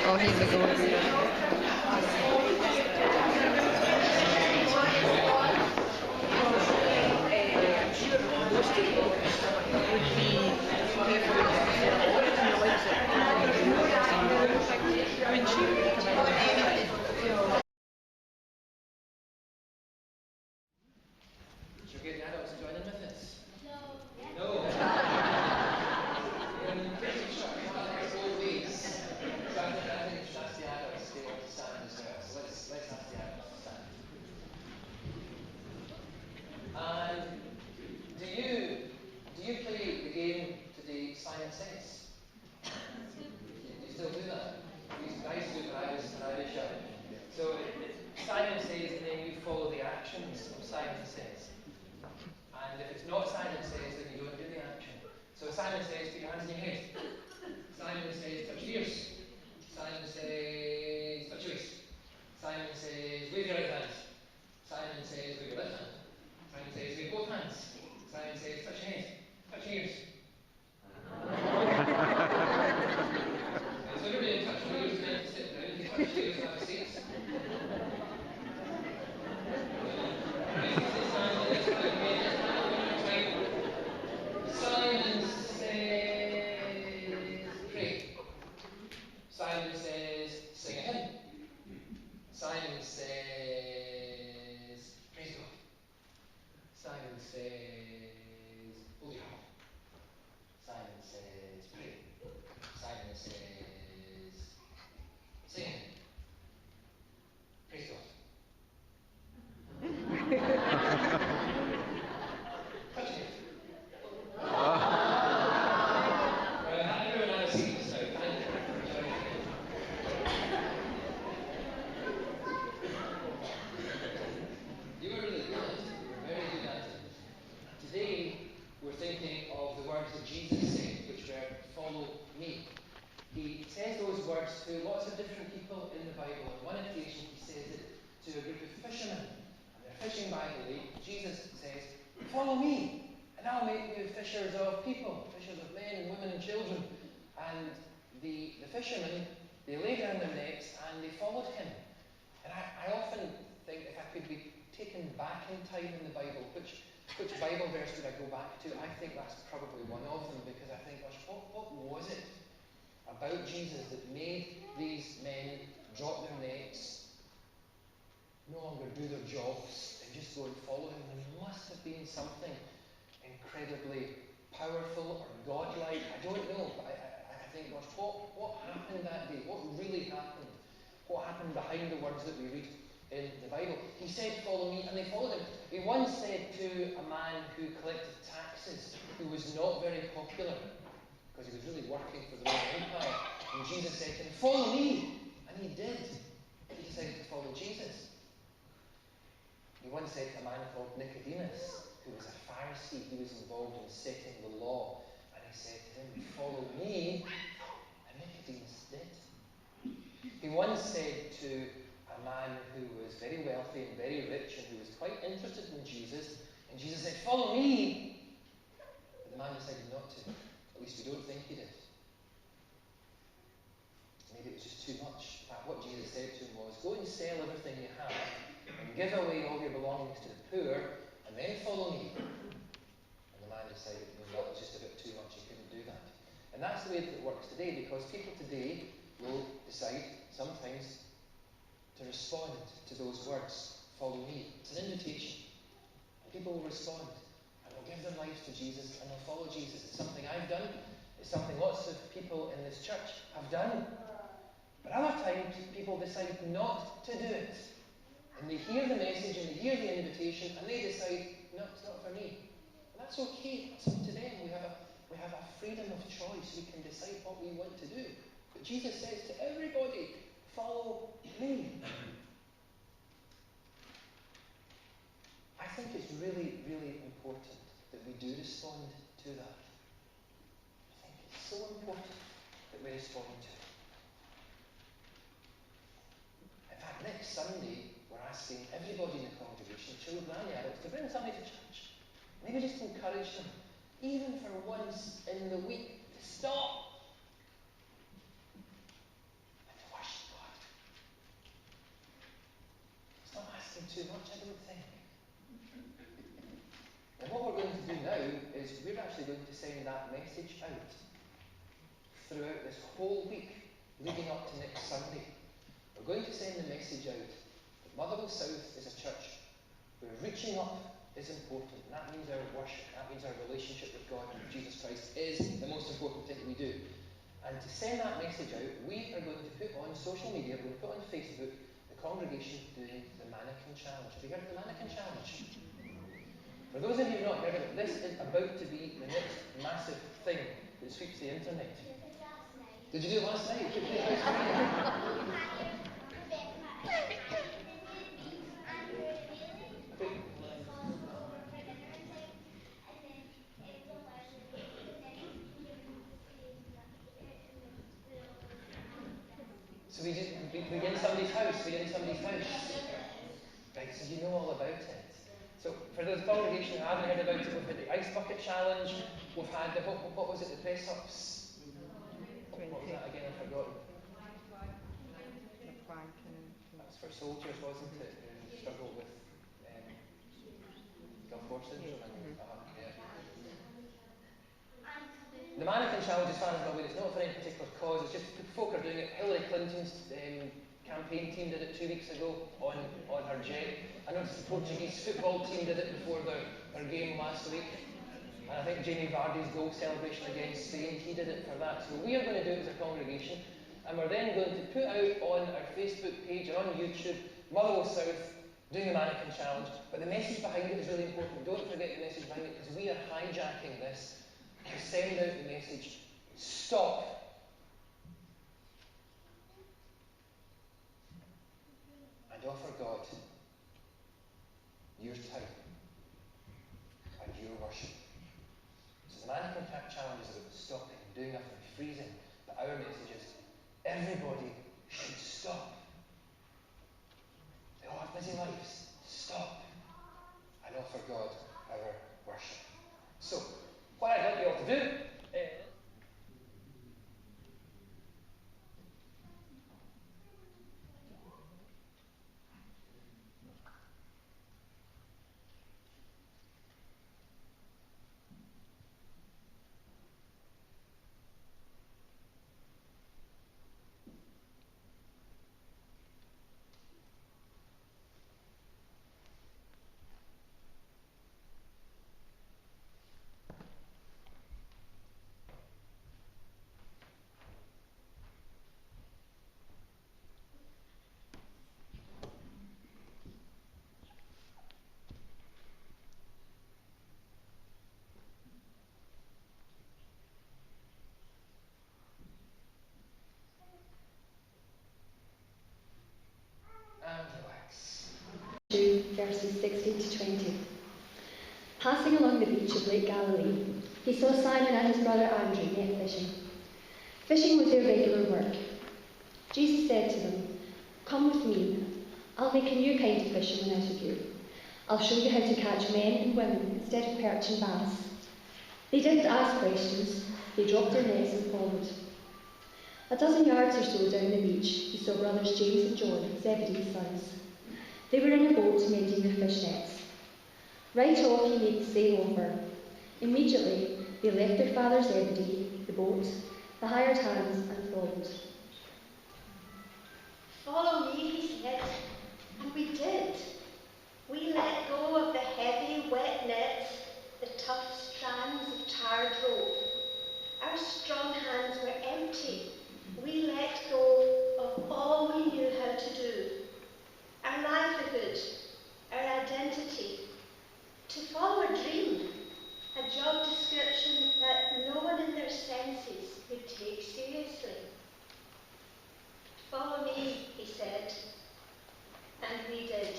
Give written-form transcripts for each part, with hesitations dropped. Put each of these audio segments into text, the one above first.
Oh, here we go. Should we get the adults to join in with us? No. Always. So I think we should ask the adults to stand as well. So let's ask the adults to stand. And do you play the game today, Simon Says? Do you still do that? I used to do it when I was young. So Simon Says, and then you follow the actions of Simon Says. And if it's not Simon Says, then you don't do the action. So Simon Says, put your hands in your head. Simon Says, touch your ears. Simon Says, touch your waist. Simon Says, wave your right hand. Simon Says, wave your left hand. Simon Says, wave both hands. Simon Says, touch your head. Touch your ears. So everybody touch your ears, then sit down. If you touch your ears, have a seat. Simon says, pray. Simon says, sing a hymn. Simon says, praise God. Simon says, hold your heart. Simon says, pray. Simon says, sing a hymn. Praise God. Touch it. Everyone has seen this now. Thank you for joining me. You were really good at it. You were very good at it. Today, we're thinking of the words that Jesus said, which were, follow me. He says those words to lots of different people in the Bible. On one occasion, he says it to a group of fishermen. And they're fishing by the lake. Jesus says, follow me, and I'll make you fishers of people, fishers of men and women and children. And the fishermen, they laid down their nets and they followed him. And I often think if I could be taken back in time in the Bible, which Bible verse would I go back to? I think that's probably one of them, because I think, gosh, what was it about Jesus that made these men drop their nets, no longer do their jobs, and just go and follow him? There must have been something incredibly powerful or godlike. I don't know, but I think, gosh, what happened that day? What really happened? What happened behind the words that we read in the Bible? He said, follow me, and they followed him. He once said to a man who collected taxes, who was not very popular, because he was really working for the Roman Empire, and Jesus said to him, follow me, and he did. He decided to follow Jesus. He once said to a man called Nicodemus, who was a Pharisee, he was involved in setting the law, and he said to him, follow me, and Nicodemus did. He once said to a man who was very wealthy and very rich and who was quite interested in Jesus, and Jesus said, follow me, but the man decided not to. At least we don't think he did. Maybe it was just too much. In fact, what Jesus said to him was, go and sell everything you have and give away all your belongings to the poor, and then follow me. And the man decided, no, that was just a bit too much, he couldn't do that. And that's the way that it works today, because people today will decide sometimes to respond to those words, follow me. It's an invitation. And people will respond, and they'll give their lives to Jesus, and they'll follow Jesus. It's something I've done. It's something lots of people in this church have done. But other times, people decide not to do it. And they hear the message, and they hear the invitation, and they decide, no, it's not for me. And that's okay. It's up to them. We have a freedom of choice. We can decide what we want to do. But Jesus says to everybody, follow me. I think it's really, really important that we do respond to that. I think it's so important that we respond to it. In fact, next Sunday, we're asking everybody in the congregation, children and adults, to bring somebody to church. Maybe just encourage them, even for once in the week, to stop and to too much, I don't think. And what we're going to do now is we're actually going to send that message out throughout this whole week leading up to next Sunday. We're going to send the message out that Motherwell South is a church where reaching up is important. And that means our worship, that means our relationship with God and Jesus Christ is the most important thing that we do. And to send that message out, we are going to put on social media, we're going to put on Facebook, the congregation doing the Mannequin Challenge. Have you heard of the Mannequin Challenge? For those of you who have not heard of it, this is about to be the next massive thing that sweeps the internet. Did you do it last night? So we get in somebody's house. Right, so you know all about it. So for those congregation who haven't heard about it, we've had the Ice Bucket Challenge, we've had the, what was it, the press-ups? What was that again? I've forgotten. That was for soldiers, wasn't it? Who struggled with Gulf War syndrome. The Mannequin Challenge, as far as I'm aware, it's not for any particular cause, it's just folk are doing it. Hillary Clinton's campaign team did it 2 weeks ago on her jet. I noticed the Portuguese football team did it before their game last week. And I think Jamie Vardy's goal celebration against Spain, he did it for that. So we are going to do it as a congregation, and we're then going to put out on our Facebook page and on YouTube, Motherwell South doing the Mannequin Challenge. But the message behind it is really important. Don't forget the message behind it, because we are hijacking this to send out the message, stop. And offer God your time and your worship. So the Mannequin Challenge is about stopping, doing nothing, freezing. But our message is, everybody should stop. They all have busy lives. Stop and offer God our worship. So, what I'd like you all to do is Verses 16 to 20. Passing along the beach of Lake Galilee, he saw Simon and his brother Andrew net fishing. Fishing was their regular work. Jesus said to them, "Come with me. I'll make a new kind of fisherman out of you. I'll show you how to catch men and women instead of perch and bass." They didn't ask questions. They dropped their nets and followed. A dozen yards or so down the beach, he saw brothers James and John, Zebedee's sons. They were in a boat mending their fish nets. Right off he made the sail over. Immediately they left their father Zebedee, the boat, the hired hands, and followed. "Follow me," he said, and we did. We let go of the heavy, wet nets, the tough strands of tarred rope. Our strong hands were empty. We let go of all we knew how to do. Our livelihood, our identity, to follow a dream, a job description that no one in their senses would take seriously. "Follow me," he said, and we did.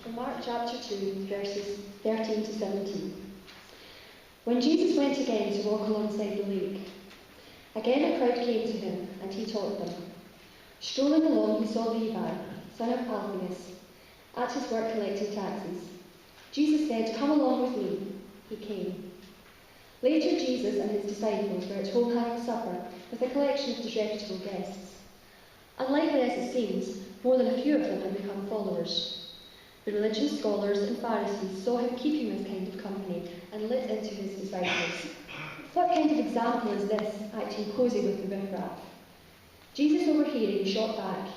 From Mark chapter 2, verses 13 to 17. When Jesus went again to walk alongside the lake, again a crowd came to him, and he taught them. Strolling along, he saw Levi, son of Alphaeus, at his work collecting taxes. Jesus said, "Come along with me." He came. Later, Jesus and his disciples were at home having supper with a collection of disreputable guests. Unlikely as it seems, more than a few of them had become followers. The religious scholars and Pharisees saw him keeping this kind of company and lit into his disciples. What kind of example is this, acting cosy with the riffraff? Jesus, overhearing, shot back.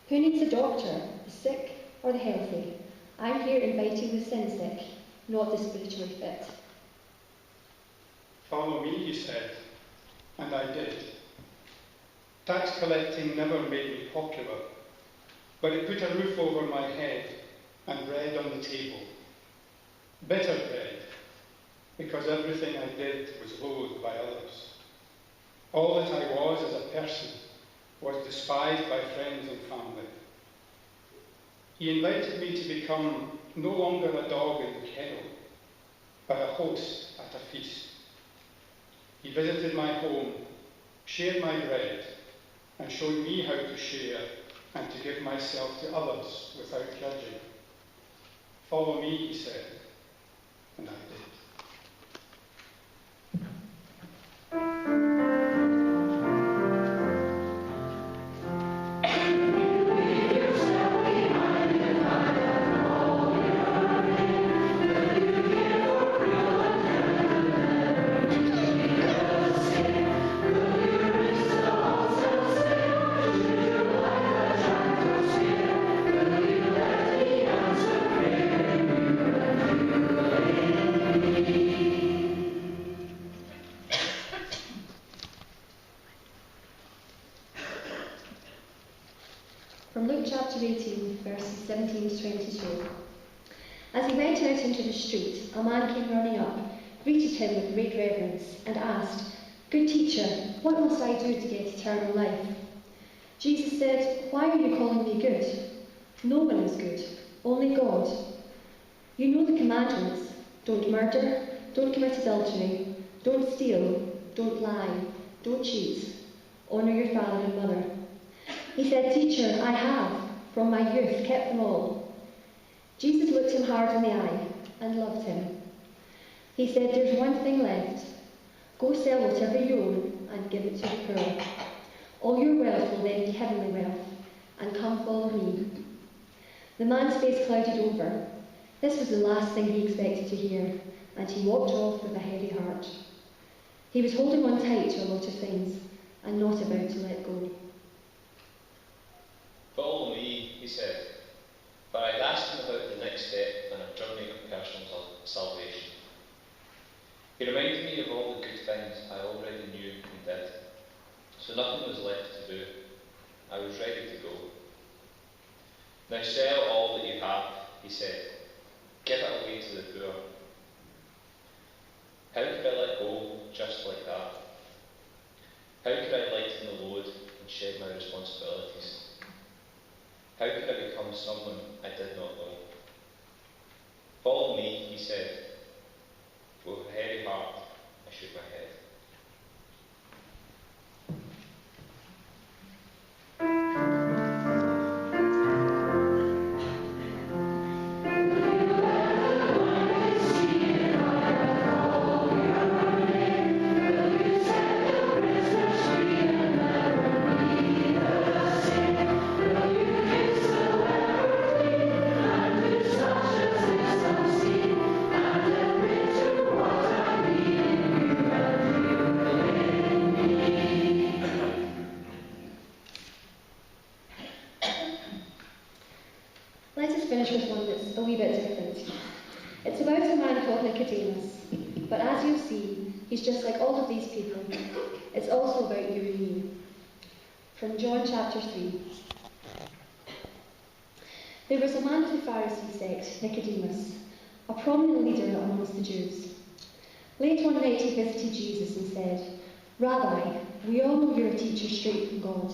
Who needs a doctor, the sick or the healthy? I'm here inviting the sin sick, not the spiritually fit. Follow me, he said, and I did. Tax collecting never made me popular, but it put a roof over my head and bread on the table. Bitter bread, because everything I did was loathed by others. All that I was as a person was despised by friends and family. He invited me to become no longer a dog in the kennel, but a host at a feast. He visited my home, shared my bread, and showed me how to share and to give myself to others without judging. Follow me, he said, and I did. From Luke chapter 18, verses 17 to 22. As he went out into the street, a man came running up, greeted him with great reverence, and asked, "Good teacher, what must I do to get eternal life?" Jesus said, "Why are you calling me good? No one is good, only God. You know the commandments. Don't murder, don't commit adultery, don't steal, don't lie, don't cheat, honour your father and mother." He said, "Teacher, I have, from my youth, kept them all." Jesus looked him hard in the eye and loved him. He said, "There's one thing left. Go sell whatever you own and give it to the poor. All your wealth will then be heavenly wealth, and come follow me." The man's face clouded over. This was the last thing he expected to hear, and he walked off with a heavy heart. He was holding on tight to a lot of things, and not about to let go. "Follow me," he said, but I'd asked him about the next step in a journey of personal salvation. He reminded me of all the good things I already knew and did, so nothing was left to do. I was ready to go. "Now sell all that you have," he said. "Give it away to the poor." How could I let go just like that? How could I lighten the load and shed my responsibilities? How could I become someone I did not know? "Follow me," he said. With a heavy heart, I shook my head. Let us finish with one that's a wee bit different. It's about a man called Nicodemus, but as you'll see, he's just like all of these people. It's also about you and me. From John chapter 3. There was a man of the Pharisee sect, Nicodemus, a prominent leader amongst the Jews. Late one night he visited Jesus and said, "Rabbi, we all know you're a teacher straight from God.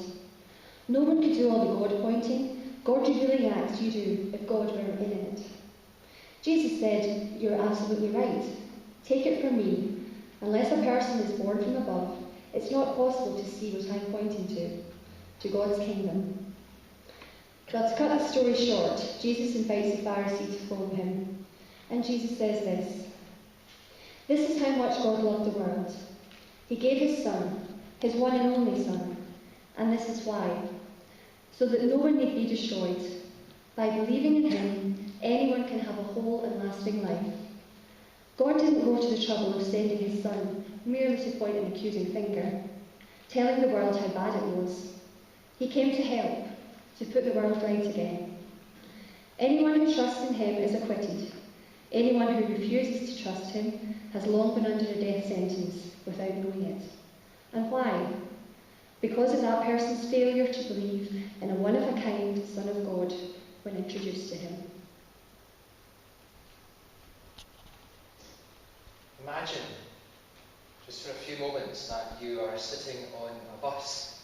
No one could do all the God-pointing, God-revealing acts you do if God weren't in it." Jesus said, "You're absolutely right. Take it from me. Unless a person is born from above, it's not possible to see what I'm pointing to God's kingdom." Well, to cut the story short, Jesus invites the Pharisee to follow him. And Jesus says this, This is how much God loved the world. He gave his Son, his one and only Son, and this is why. So that no one need be destroyed. By believing in him, anyone can have a whole and lasting life. God didn't go to the trouble of sending his Son merely to point an accusing finger, telling the world how bad it was. He came to help, to put the world right again. Anyone who trusts in him is acquitted. Anyone who refuses to trust him has long been under a death sentence without knowing it. And why? Because of that person's failure to believe in a one-of-a-kind Son of God when introduced to him. Imagine, just for a few moments, that you are sitting on a bus.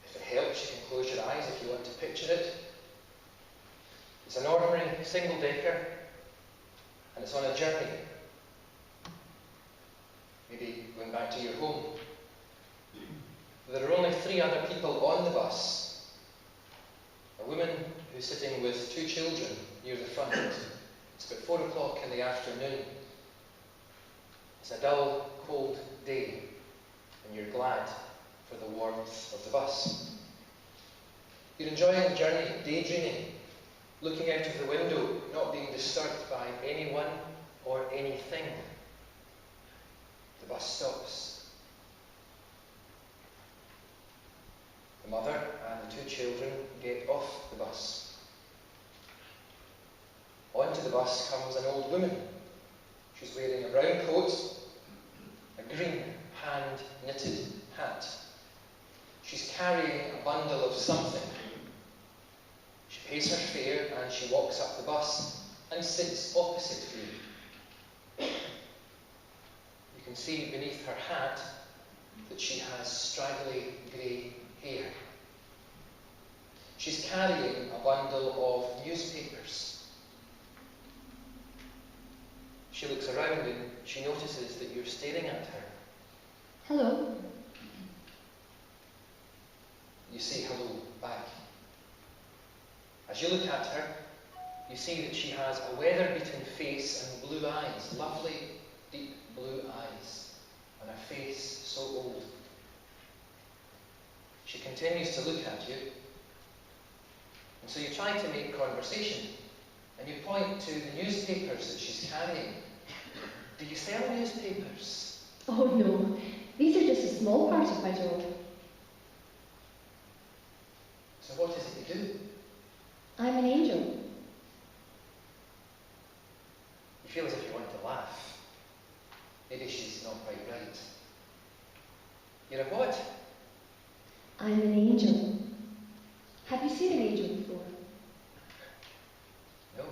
If it helps, you can close your eyes if you want to picture it. It's an ordinary single-decker, and it's on a journey. Maybe going back to your home. There are only 3 other people on the bus. A woman who's sitting with 2 children near the front. It's about 4 o'clock in the afternoon. It's a dull, cold day, and you're glad for the warmth of the bus. You're enjoying the journey, daydreaming, looking out of the window, not being disturbed by anyone or anything. The bus stops. The mother and the 2 children get off the bus. Onto the bus comes an old woman. She's wearing a brown coat, a green hand-knitted hat. She's carrying a bundle of something. She pays her fare and she walks up the bus and sits opposite you. You can see beneath her hat that she has straggly grey hair. She's carrying a bundle of newspapers. She looks around and she notices that you're staring at her. Hello. You say hello back. As you look at her, you see that she has a weather-beaten face and blue eyes, lovely, deep blue eyes, and a face so old. She continues to look at you, and so you try to make conversation, and you point to the newspapers that she's carrying. Do you sell newspapers? Oh no, these are just a small part of my job. So what is it you do? I'm an angel. You feel as if you want to laugh. Maybe she's not quite right. You're a what? I'm an angel. Have you seen an angel before? No.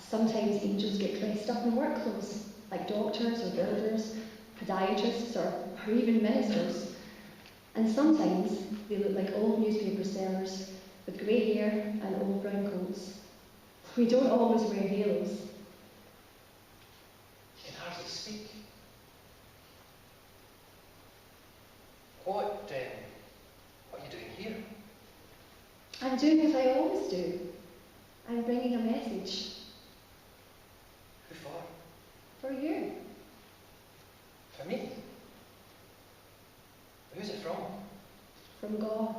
Sometimes angels get dressed up in work clothes, like doctors or builders, podiatrists or even ministers. And sometimes they look like old newspaper sellers with grey hair and old brown coats. We don't always wear halos. You can hardly speak. What are you doing here? I'm doing what I always do. I'm bringing a message. Who for? For you. For me? Who's it from? From God.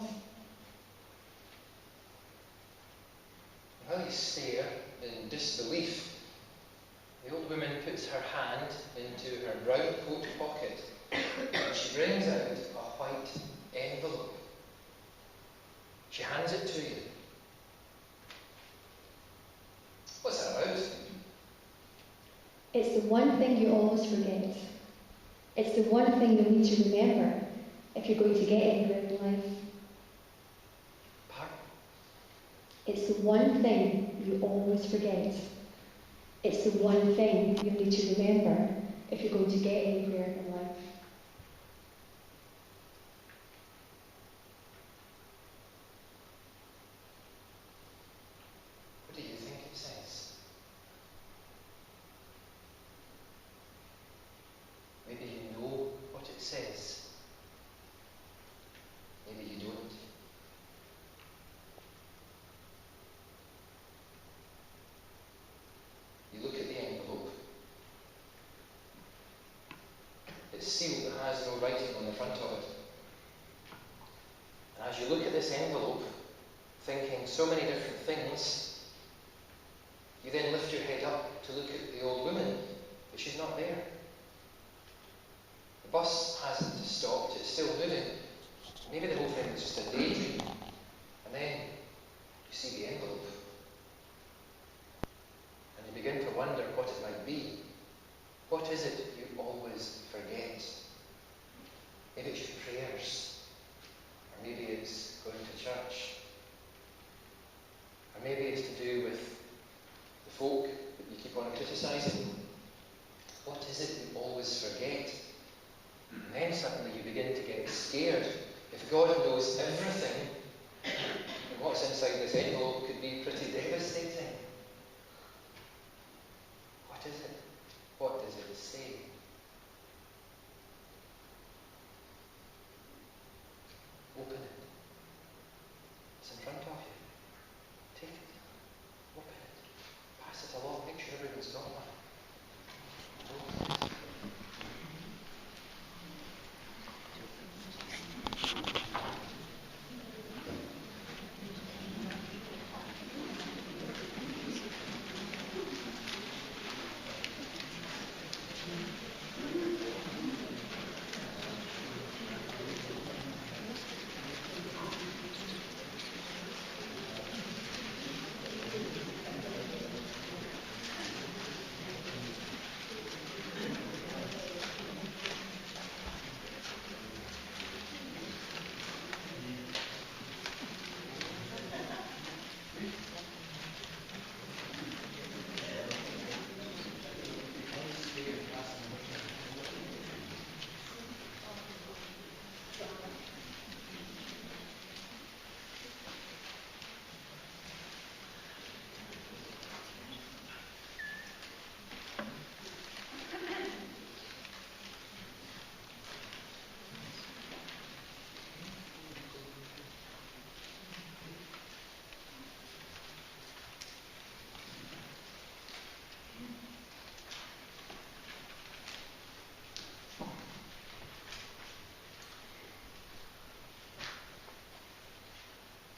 While you stare in disbelief, the old woman puts her hand into her brown coat pocket and she brings out a white envelope. She hands it to you. What's that about? It's the one thing you always forget. It's the one thing you need to remember if you're going to get anywhere in life. Pardon? It's the one thing you always forget. It's the one thing you need to remember if you're going to get anywhere in life. What do you think it says? Maybe you know what it says. Maybe you don't. You look at the envelope the front of it. And as you look at this envelope, thinking so many different things, you then lift your head up to look at the old woman, but she's not there. The bus hasn't stopped, it's still moving. Maybe the whole thing was just a daydream. And then you see the envelope. And you begin to wonder what it might be. What is it you always forget? Maybe it's your prayers. Or maybe it's going to church. Or maybe it's to do with the folk that you keep on criticising. What is it you always forget? And then suddenly you begin to get scared. If God knows everything, then what's inside this envelope could be pretty devastating. What is it? What does it say? Open it. It's in front of you. Take it. Open it. Pass it along. Make sure everyone's got one.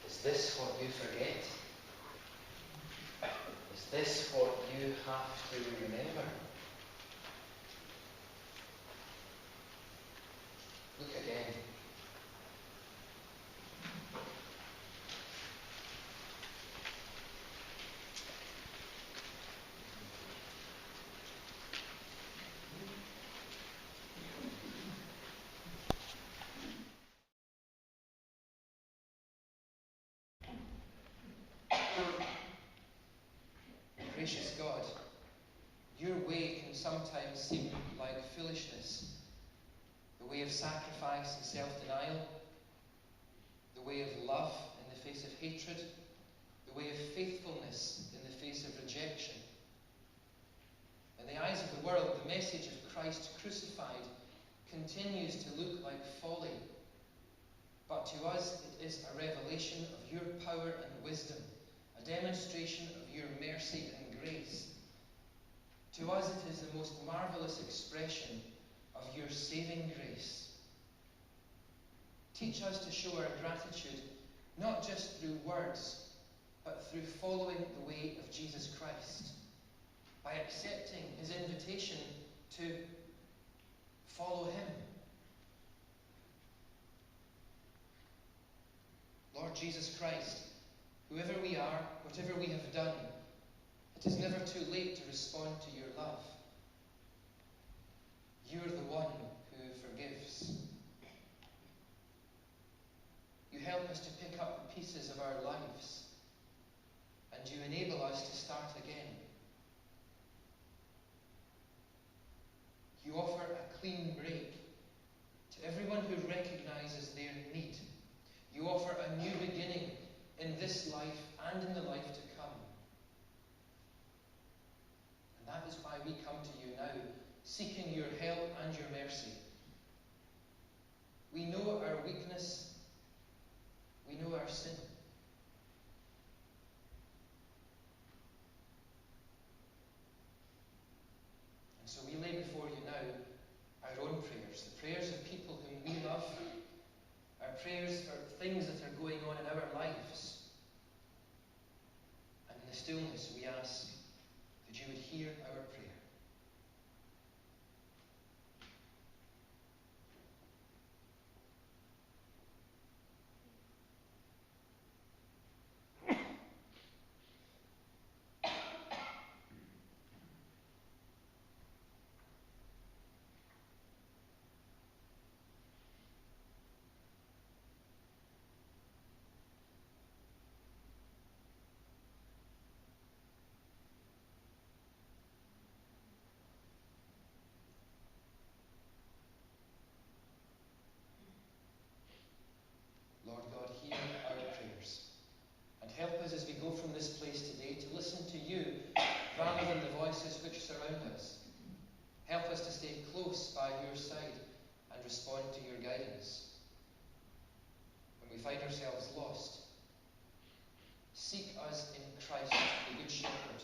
Is this what you forget? Is this what you have to remember? Look again. Gracious God, your way can sometimes seem like foolishness. The way of sacrifice and self-denial, the way of love in the face of hatred, the way of faithfulness in the face of rejection. In the eyes of the world, the message of Christ crucified continues to look like folly. But to us, it is a revelation of your power and wisdom, a demonstration of your mercy and grace. To us, it is the most marvelous expression of your saving grace. Teach us to show our gratitude not just through words, but through following the way of Jesus Christ, by accepting his invitation to follow him. Lord Jesus Christ, whoever we are, whatever we have done, it is never too late to respond to your love. You are the one who forgives. You help us to pick up the pieces of our lives, and you enable us to start again. You offer a clean break to everyone who recognizes their need. You offer a new beginning in this life and in the life to come. And that is why we come to you now, seeking your help and your mercy. We know our weakness. We know our sin. And so we lay before you now our own prayers, the prayers of people whom we love, things that are going on in our lives. And in the stillness, we ask that you would hear our prayer. Lord God, hear our prayers, and help us as we go from this place today to listen to you rather than the voices which surround us. Help us to stay close by your side and respond to your guidance. When we find ourselves lost, seek us in Christ, the Good Shepherd,